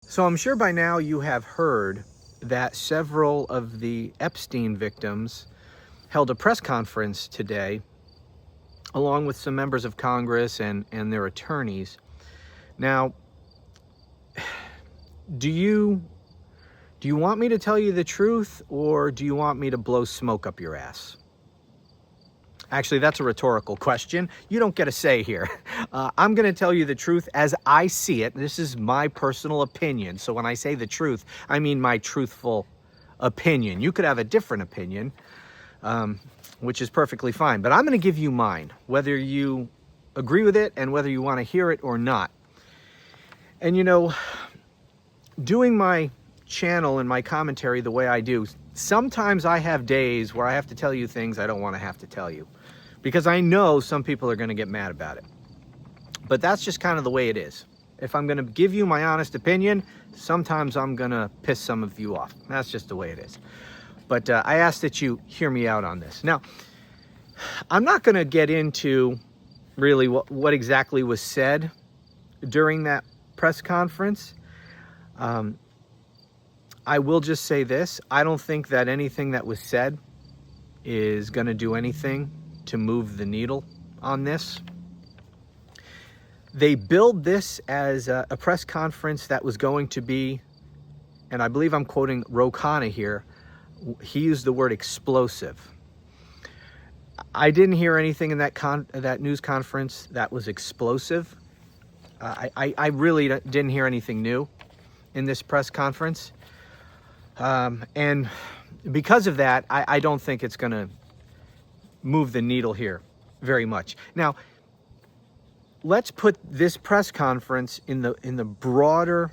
So I'm sure by now you have heard that several of the Epstein victims held a press conference today, along with some members of Congress and their attorneys. Now, do you want me to tell you the truth, or do you want me to blow smoke up your ass? Actually, that's a rhetorical question. You don't get a say here. I'm going to tell you the truth as I see it. This is my personal opinion. So when I say the truth, I mean my truthful opinion. You could have a different opinion, which is perfectly fine. But I'm going to give you mine, whether you agree with it and whether you want to hear it or not. And you know, doing my channel and my commentary the way I do, sometimes I have days where I have to tell you things I don't want to have to tell you, because I know some people are going to get mad about it. But that's just kind of the way it is. If I'm going to give you my honest opinion, sometimes I'm going to piss some of you off. That's just the way it is. But I ask that you hear me out on this. Now, I'm not going to get into really what exactly was said during that press conference. I will just say this. I don't think that anything that was said is going to do anything to move the needle on this. They billed this as a press conference that was going to be, and I believe I'm quoting Ro Khanna here, he used the word explosive. I didn't hear anything in that news conference that was explosive. I really didn't hear anything new in this press conference. And because of that, I don't think it's going to move the needle here very much. Now, let's put this press conference in the broader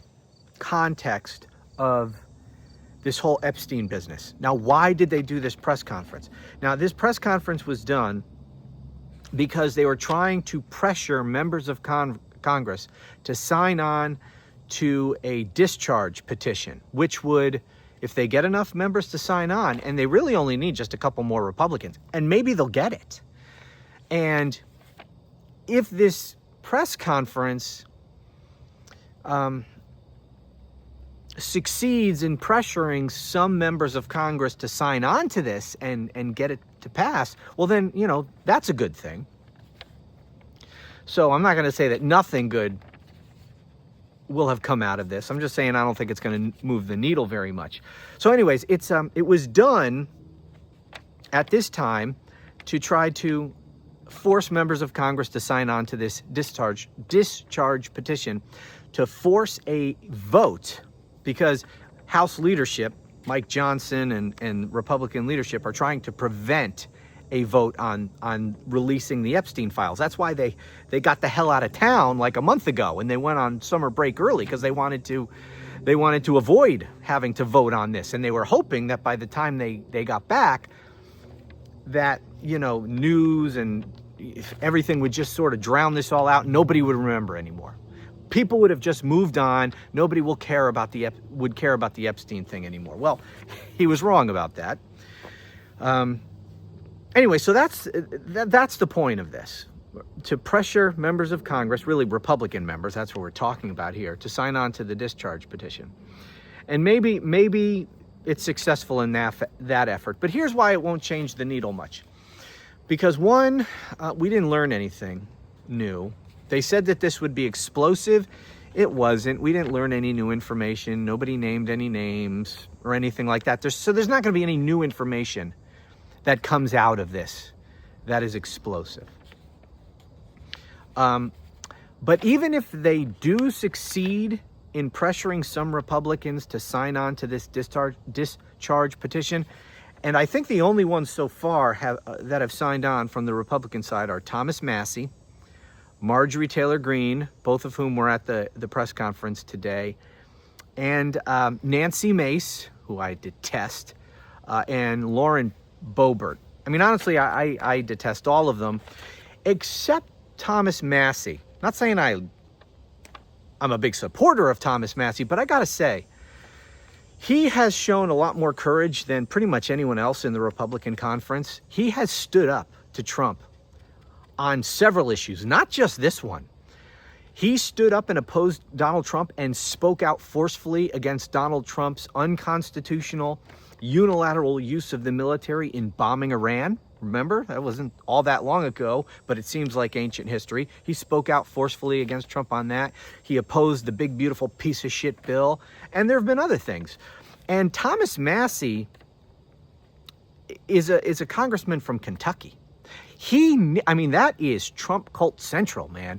context of this whole Epstein business. Now, why did they do this press conference? Now, this press conference was done because they were trying to pressure members of Congress to sign on to a discharge petition, which would, if they get enough members to sign on, and they really only need just a couple more Republicans, and maybe they'll get it. And if this press conference succeeds in pressuring some members of Congress to sign on to this and get it to pass, well then, you know, that's a good thing. So I'm not going to say that nothing good will have come out of this. I'm just saying I don't think it's going to move the needle very much. So anyways, it was done at this time to try to force members of Congress to sign on to this discharge petition, to force a vote, because House leadership, Mike Johnson and Republican leadership, are trying to prevent a vote on releasing the Epstein files. That's why they got the hell out of town like a month ago, and they went on summer break early, because they wanted to avoid having to vote on this. And they were hoping that by the time they got back, that, you know, news and everything would just sort of drown this all out. Nobody would remember anymore. People would have just moved on. Nobody would care about the Epstein thing anymore. Well, he was wrong about that. Anyway, so that's the point of this, to pressure members of Congress, really Republican members, that's what we're talking about here, to sign on to the discharge petition. And maybe it's successful in that effort. But here's why it won't change the needle much. Because one, we didn't learn anything new. They said that this would be explosive. It wasn't. We didn't learn any new information. Nobody named any names or anything like that. So there's not going to be any new information that comes out of this that is explosive. But even if they do succeed in pressuring some Republicans to sign on to this discharge petition, and I think the only ones so far that have signed on from the Republican side are Thomas Massie, Marjorie Taylor Greene, both of whom were at the press conference today, and Nancy Mace, who I detest, and Lauren Boebert. I mean, honestly, I detest all of them, except Thomas Massie. Not saying I'm a big supporter of Thomas Massie, but I gotta say, he has shown a lot more courage than pretty much anyone else in the Republican conference. He has stood up to Trump on several issues, not just this one. He stood up and opposed Donald Trump and spoke out forcefully against Donald Trump's unconstitutional, unilateral use of the military in bombing Iran. Remember, that wasn't all that long ago, but it seems like ancient history. He spoke out forcefully against Trump on that. He opposed the big, beautiful piece of shit bill. And there have been other things. And Thomas Massie is a congressman from Kentucky. That is Trump cult central, man.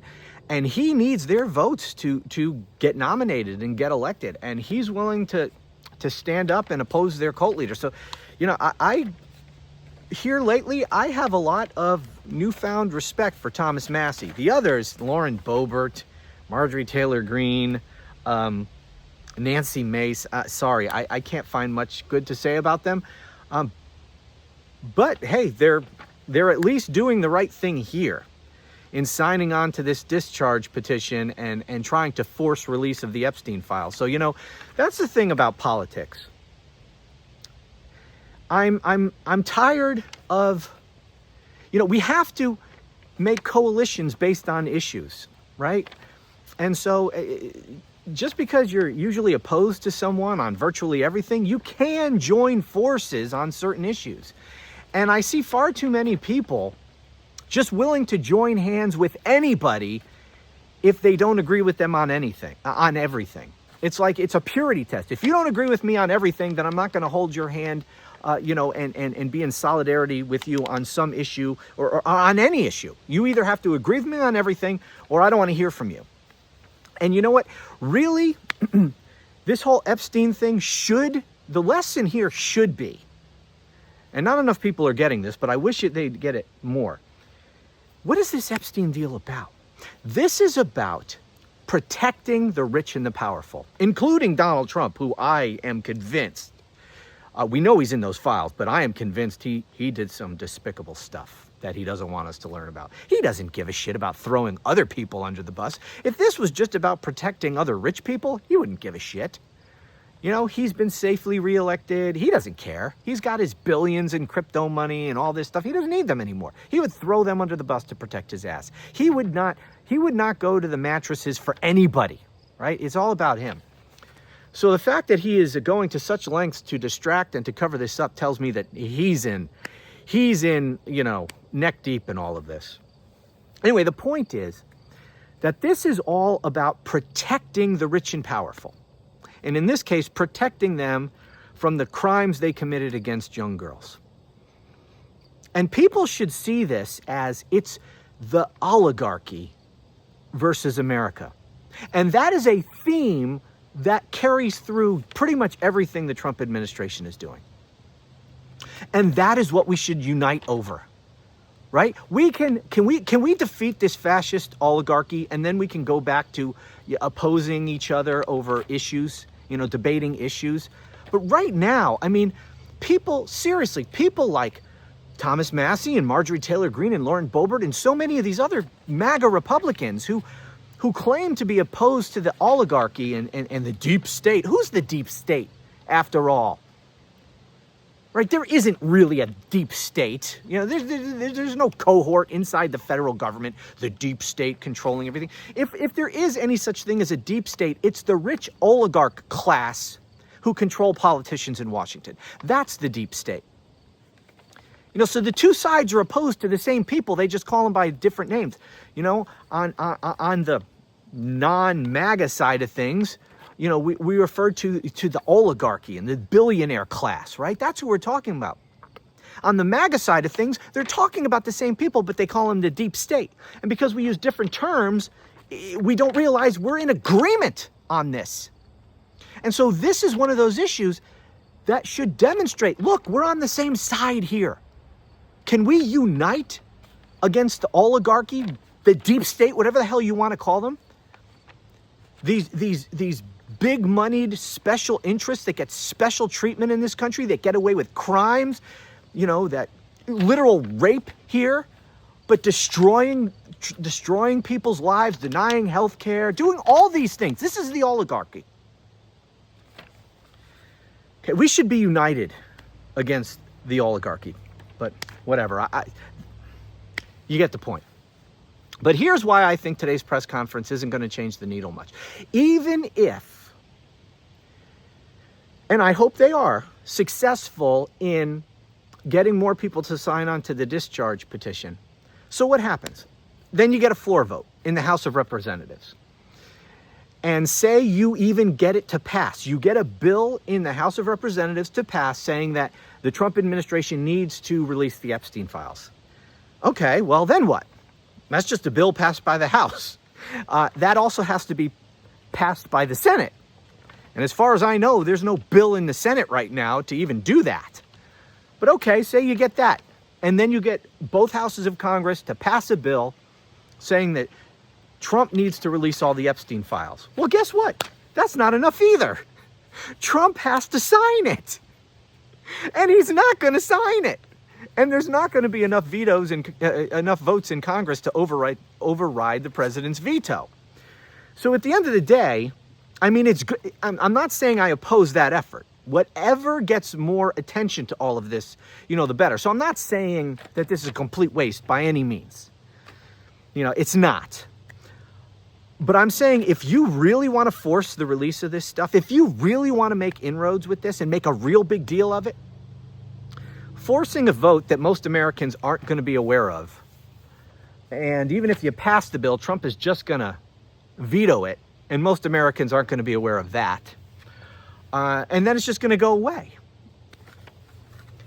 And he needs their votes to get nominated and get elected. And he's willing to stand up and oppose their cult leader. So, I here lately, I have a lot of newfound respect for Thomas Massie. The others, Lauren Boebert, Marjorie Taylor Greene, Nancy Mace, sorry, I can't find much good to say about them. But hey, they're at least doing the right thing here in signing on to this discharge petition and trying to force release of the Epstein files. So, that's the thing about politics. I'm tired of, we have to make coalitions based on issues, right? And so just because you're usually opposed to someone on virtually everything, you can join forces on certain issues. And I see far too many people just willing to join hands with anybody if they don't agree with them on anything, on everything. It's like it's a purity test. If you don't agree with me on everything, then I'm not going to hold your hand, and be in solidarity with you on some issue or on any issue. You either have to agree with me on everything or I don't want to hear from you. And you know what? Really, this whole Epstein thing the lesson here should be, and not enough people are getting this, but I wish they'd get it more. What is this Epstein deal about? This is about protecting the rich and the powerful, including Donald Trump, who I am convinced, we know he's in those files, but I am convinced he did some despicable stuff that he doesn't want us to learn about. He doesn't give a shit about throwing other people under the bus. If this was just about protecting other rich people, he wouldn't give a shit. He's been safely reelected. He doesn't care. He's got his billions in crypto money and all this stuff. He doesn't need them anymore. He would throw them under the bus to protect his ass. He would not go to the mattresses for anybody, right? It's all about him. So the fact that he is going to such lengths to distract and to cover this up tells me that he's in, neck deep in all of this. Anyway, the point is that this is all about protecting the rich and powerful. And in this case, protecting them from the crimes they committed against young girls. And people should see this as it's the oligarchy versus America. And that is a theme that carries through pretty much everything the Trump administration is doing. And that is what we should unite over, right? Can we defeat this fascist oligarchy, and then we can go back to opposing each other over issues, debating issues. But right now, people like Thomas Massie and Marjorie Taylor Greene and Lauren Boebert and so many of these other MAGA Republicans who claim to be opposed to the oligarchy and the deep state. Who's the deep state, after all? Right? There isn't really a deep state. There's no cohort inside the federal government, the deep state controlling everything. If there is any such thing as a deep state, it's the rich oligarch class who control politicians in Washington. That's the deep state. So the two sides are opposed to the same people. They just call them by different names. On the non-MAGA side of things, we refer to the oligarchy and the billionaire class, right? That's who we're talking about. On the MAGA side of things, they're talking about the same people, but they call them the deep state. And because we use different terms, we don't realize we're in agreement on this. And so this is one of those issues that should demonstrate, look, we're on the same side here. Can we unite against the oligarchy, the deep state, whatever the hell you want to call them? These big-moneyed special interests that get special treatment in this country, that get away with crimes, that literal rape here, but destroying people's lives, denying health care, doing all these things. This is the oligarchy. Okay, we should be united against the oligarchy, but whatever. You get the point. But here's why I think today's press conference isn't going to change the needle much. Even if, and I hope they are, successful in getting more people to sign on to the discharge petition. So what happens? Then you get a floor vote in the House of Representatives. And say you even get it to pass. You get a bill in the House of Representatives to pass saying that the Trump administration needs to release the Epstein files. Okay, well then what? That's just a bill passed by the House. That also has to be passed by the Senate. And as far as I know, there's no bill in the Senate right now to even do that. But okay, say you get that. And then you get both houses of Congress to pass a bill saying that Trump needs to release all the Epstein files. Well, guess what? That's not enough either. Trump has to sign it. And he's not going to sign it. And there's not going to be enough vetoes and enough votes in Congress to override the president's veto. So at the end of the day, I mean, it's good. I'm not saying I oppose that effort. Whatever gets more attention to all of this, the better. So I'm not saying that this is a complete waste by any means. It's not. But I'm saying if you really want to force the release of this stuff, if you really want to make inroads with this and make a real big deal of it, forcing a vote that most Americans aren't going to be aware of, and even if you pass the bill, Trump is just going to veto it, and most Americans aren't going to be aware of that, and then it's just going to go away.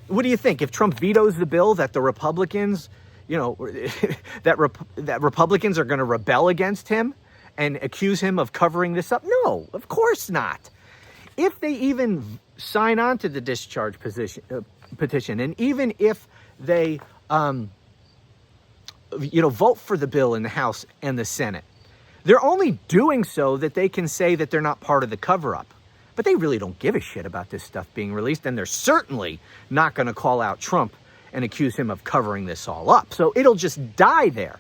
What do you think? If Trump vetoes the bill, that the Republicans, that Republicans are going to rebel against him and accuse him of covering this up? No, of course not. If they even sign on to the discharge petition, and even if they, vote for the bill in the House and the Senate, they're only doing so that they can say that they're not part of the cover-up. But they really don't give a shit about this stuff being released, and they're certainly not going to call out Trump and accuse him of covering this all up. So it'll just die there.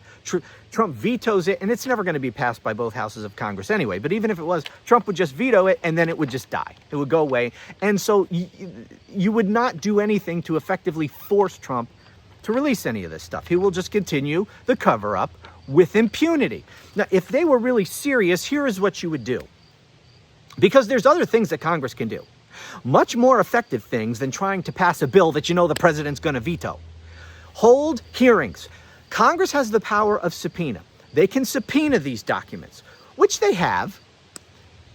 Trump vetoes it, and it's never going to be passed by both houses of Congress anyway. But even if it was, Trump would just veto it, and then it would just die. It would go away. And so you would not do anything to effectively force Trump to release any of this stuff. He will just continue the cover-up with impunity. Now, if they were really serious, here is what you would do. Because there's other things that Congress can do. Much more effective things than trying to pass a bill that the president's going to veto. Hold hearings. Congress has the power of subpoena. They can subpoena these documents, which they have.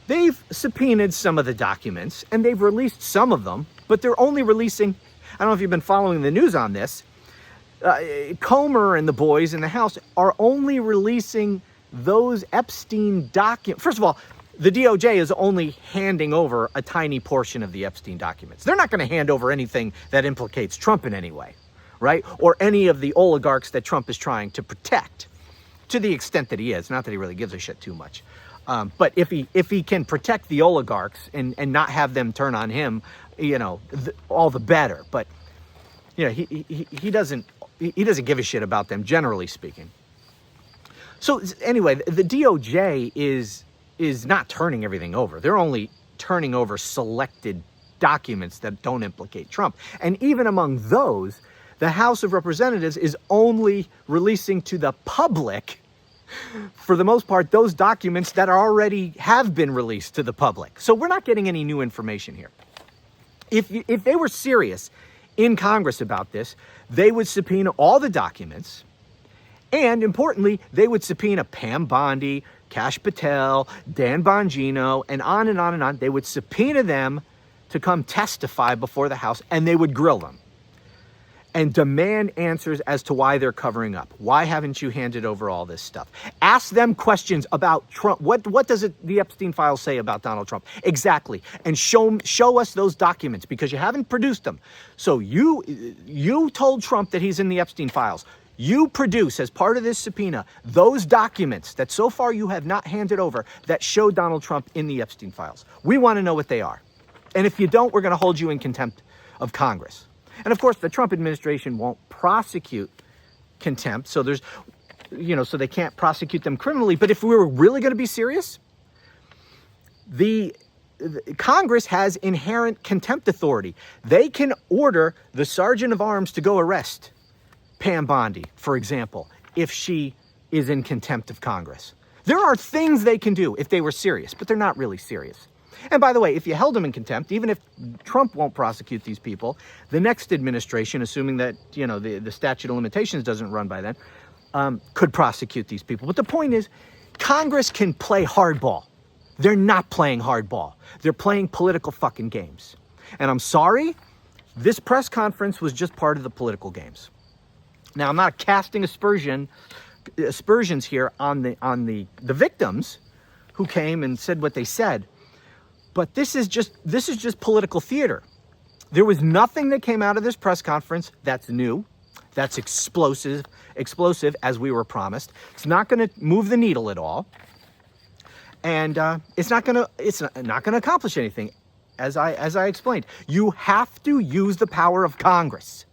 They've subpoenaed some of the documents, and they've released some of them, but they're only releasing, I don't know if you've been following the news on this, Comer and the boys in the House are only releasing those Epstein documents. First of all, the DOJ is only handing over a tiny portion of the Epstein documents. They're not going to hand over anything that implicates Trump in any way, right? Or any of the oligarchs that Trump is trying to protect, to the extent that he is. Not that he really gives a shit too much. But if he can protect the oligarchs and not have them turn on him, all the better. But he doesn't give a shit about them, generally speaking. So anyway, the DOJ is not turning everything over. They're only turning over selected documents that don't implicate Trump. And even among those, the House of Representatives is only releasing to the public, for the most part, those documents that already have been released to the public. So we're not getting any new information here. If they were serious in Congress about this, they would subpoena all the documents, and importantly, they would subpoena Pam Bondi, Kash Patel, Dan Bongino, and on and on and on. They would subpoena them to come testify before the House, and they would grill them and demand answers as to why they're covering up. Why haven't you handed over all this stuff? Ask them questions about Trump. What does the Epstein files say about Donald Trump? Exactly. And show us those documents, because you haven't produced them. So you told Trump that he's in the Epstein files. You produce, as part of this subpoena, those documents that so far you have not handed over that show Donald Trump in the Epstein files. We want to know what they are. And if you don't, we're going to hold you in contempt of Congress. And of course, the Trump administration won't prosecute contempt. So so they can't prosecute them criminally. But if we were really going to be serious, the Congress has inherent contempt authority. They can order the sergeant of arms to go arrest Pam Bondi, for example, if she is in contempt of Congress. There are things they can do if they were serious, but they're not really serious. And by the way, if you held them in contempt, even if Trump won't prosecute these people, the next administration, assuming that, you know, the statute of limitations doesn't run by then, could prosecute these people. But the point is, Congress can play hardball. They're not playing hardball. They're playing political fucking games. And I'm sorry, this press conference was just part of the political games. Now, I'm not casting aspersions here on the victims who came and said what they said. But this is just political theater. There was nothing that came out of this press conference that's new, that's explosive as we were promised. It's not going to move the needle at all, and it's not going to accomplish anything. As I explained, you have to use the power of Congress.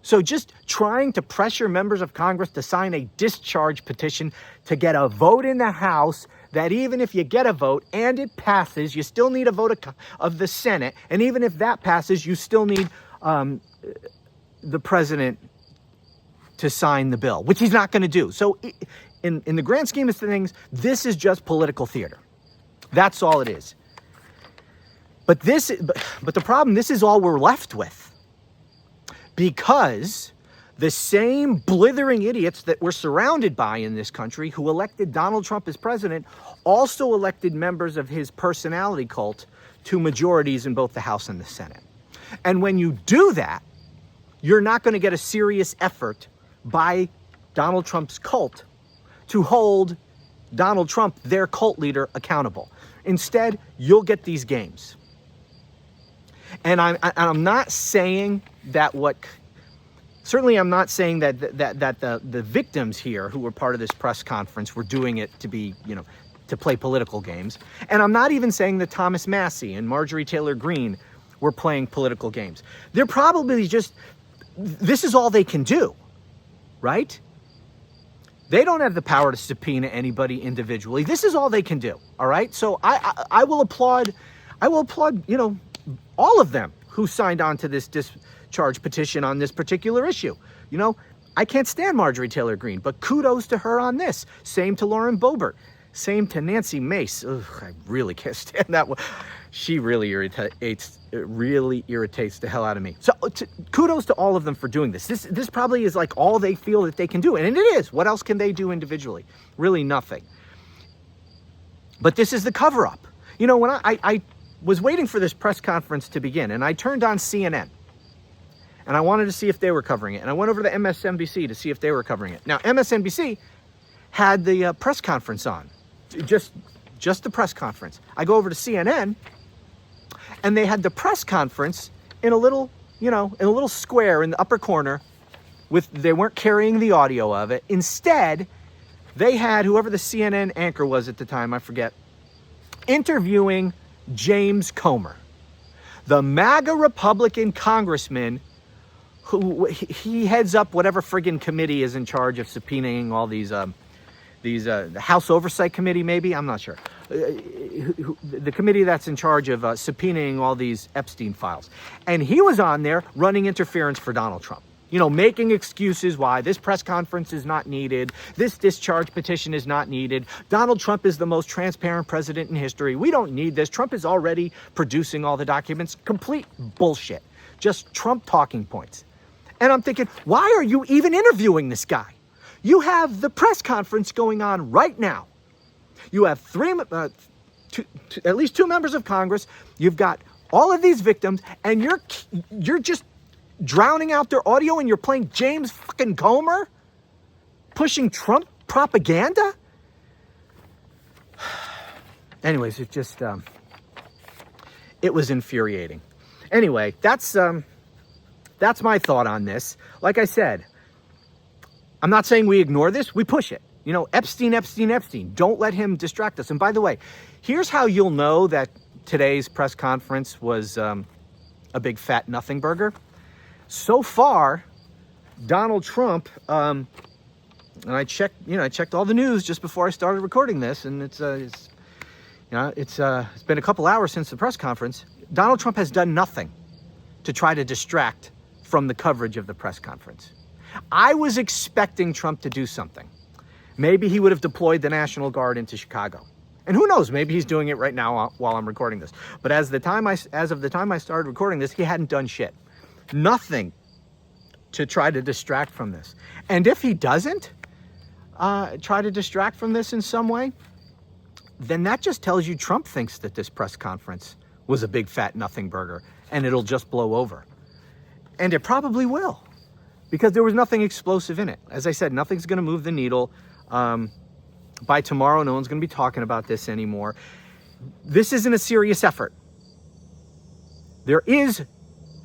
So just trying to pressure members of Congress to sign a discharge petition to get a vote in the House, that even if you get a vote and it passes, you still need a vote of the Senate. And even if that passes, you still need the president to sign the bill, which he's not going to do. So in the grand scheme of things, this is just political theater. That's all it is. But the problem, this is all we're left with. Because the same blithering idiots that we're surrounded by in this country who elected Donald Trump as president also elected members of his personality cult to majorities in both the House and the Senate. And when you do that, you're not going to get a serious effort by Donald Trump's cult to hold Donald Trump, their cult leader, accountable. Instead, you'll get these games. And I'm not saying that certainly I'm not saying that the victims here who were part of this press conference were doing it to be, you know, to play political games. And I'm not even saying that Thomas Massie and Marjorie Taylor Greene were playing political games. They're probably just, this is all they can do, right? They don't have the power to subpoena anybody individually. This is all they can do, all right? So I will applaud, you know, all of them who signed on to this discharge petition on this particular issue. You know, I can't stand Marjorie Taylor Greene, but kudos to her on this. Same to Lauren Boebert. Same to Nancy Mace. Ugh, I really can't stand that one. She really irritates the hell out of me. So kudos to all of them for doing this. This probably is like all they feel that they can do. And it is. What else can they do individually? Really nothing. But this is the cover-up. You know, when I was waiting for this press conference to begin, and I turned on CNN, and I wanted to see if they were covering it. And I went over to MSNBC to see if they were covering it. Now, MSNBC had the press conference on, just the press conference. I go over to CNN, and they had the press conference in a little, you know, in a little square in the upper corner. They weren't carrying the audio of it. Instead, they had whoever the CNN anchor was at the time, I forget, interviewing James Comer, the MAGA Republican congressman who he heads up whatever friggin' committee is in charge of subpoenaing all these the House Oversight Committee, maybe, I'm not sure. The committee that's in charge of subpoenaing all these Epstein files. And he was on there running interference for Donald Trump. You know, making excuses why this press conference is not needed. This discharge petition is not needed. Donald Trump is the most transparent president in history. We don't need this. Trump is already producing all the documents. Complete bullshit. Just Trump talking points. And I'm thinking, why are you even interviewing this guy? You have the press conference going on right now. You have at least two members of Congress. You've got all of these victims, and you're just drowning out their audio, and you're playing James fucking Comer pushing Trump propaganda. Anyways, it just it was infuriating. Anyway, that's my thought on this. Like I said, I'm not saying we ignore this, we push it. You know, Epstein. Don't let him distract us. And by the way, here's how you'll know that today's press conference was a big fat nothing burger. So far, Donald Trump, and I checked all the news just before I started recording this, and it's been a couple hours since the press conference. Donald Trump has done nothing to try to distract from the coverage of the press conference. I was expecting Trump to do something. maybe he would have deployed the National Guard into Chicago. And who knows, maybe he's doing it right now while I'm recording this. But as of the time I started recording this, he hadn't done shit. Nothing to try to distract from this. And if he doesn't try to distract from this in some way, then that just tells you Trump thinks that this press conference was a big fat nothing burger and it'll just blow over. And it probably will, because there was nothing explosive in it. As I said, nothing's going to move the needle. By tomorrow, no one's going to be talking about this anymore. This isn't a serious effort. There is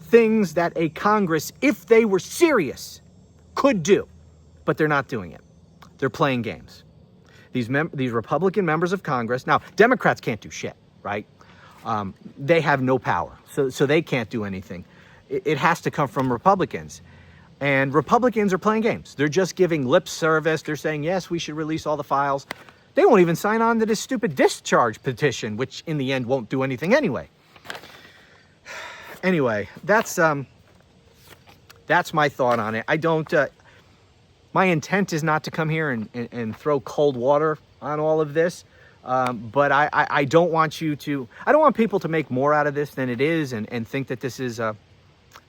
things that a Congress, if they were serious, could do, but they're not doing it. They're playing games. These Republican members of Congress, now Democrats can't do shit, right? They have no power, so they can't do anything. It has to come from Republicans. And Republicans are playing games. They're just giving lip service. They're saying, yes, we should release all the files. They won't even sign on to this stupid discharge petition, which in the end won't do anything anyway. Anyway, that's my thought on it. I don't, my intent is not to come here and throw cold water on all of this. But I don't want I don't want people to make more out of this than it is and think that this is,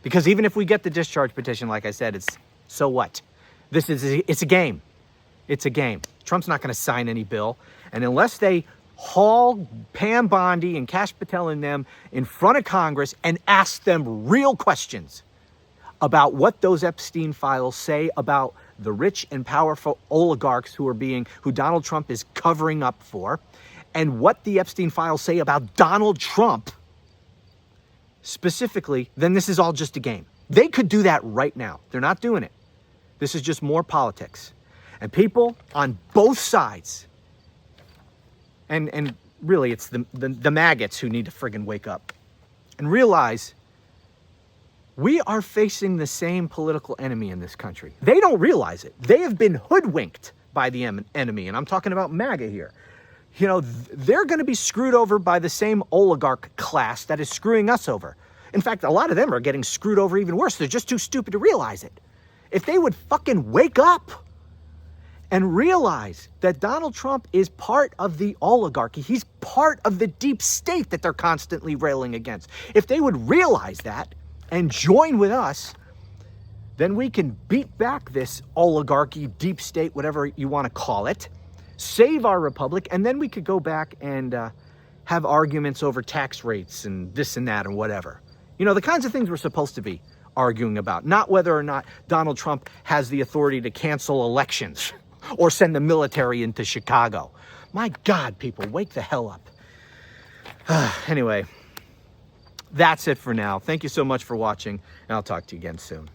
because even if we get the discharge petition, like I said, so what? It's a game. It's a game. Trump's not going to sign any bill. And unless they haul Pam Bondi and Kash Patel and them in front of Congress and ask them real questions about what those Epstein files say about the rich and powerful oligarchs who Donald Trump is covering up for, and what the Epstein files say about Donald Trump specifically, then this is all just a game. They could do that right now. They're not doing it. This is just more politics. And people on both sides, and really it's the maggots who need to friggin' wake up and realize we are facing the same political enemy in this country. They don't realize it. They have been hoodwinked by the enemy, and I'm talking about MAGA here. You know, they're going to be screwed over by the same oligarch class that is screwing us over. In fact, a lot of them are getting screwed over even worse. They're just too stupid to realize it. If they would fucking wake up and realize that Donald Trump is part of the oligarchy, he's part of the deep state that they're constantly railing against. If they would realize that and join with us, then we can beat back this oligarchy, deep state, whatever you want to call it, save our republic, and then we could go back and have arguments over tax rates and this and that and whatever. You know, the kinds of things we're supposed to be arguing about, not whether or not Donald Trump has the authority to cancel elections or send the military into Chicago. My God, people, wake the hell up. Anyway, that's it for now. Thank you so much for watching, and I'll talk to you again soon.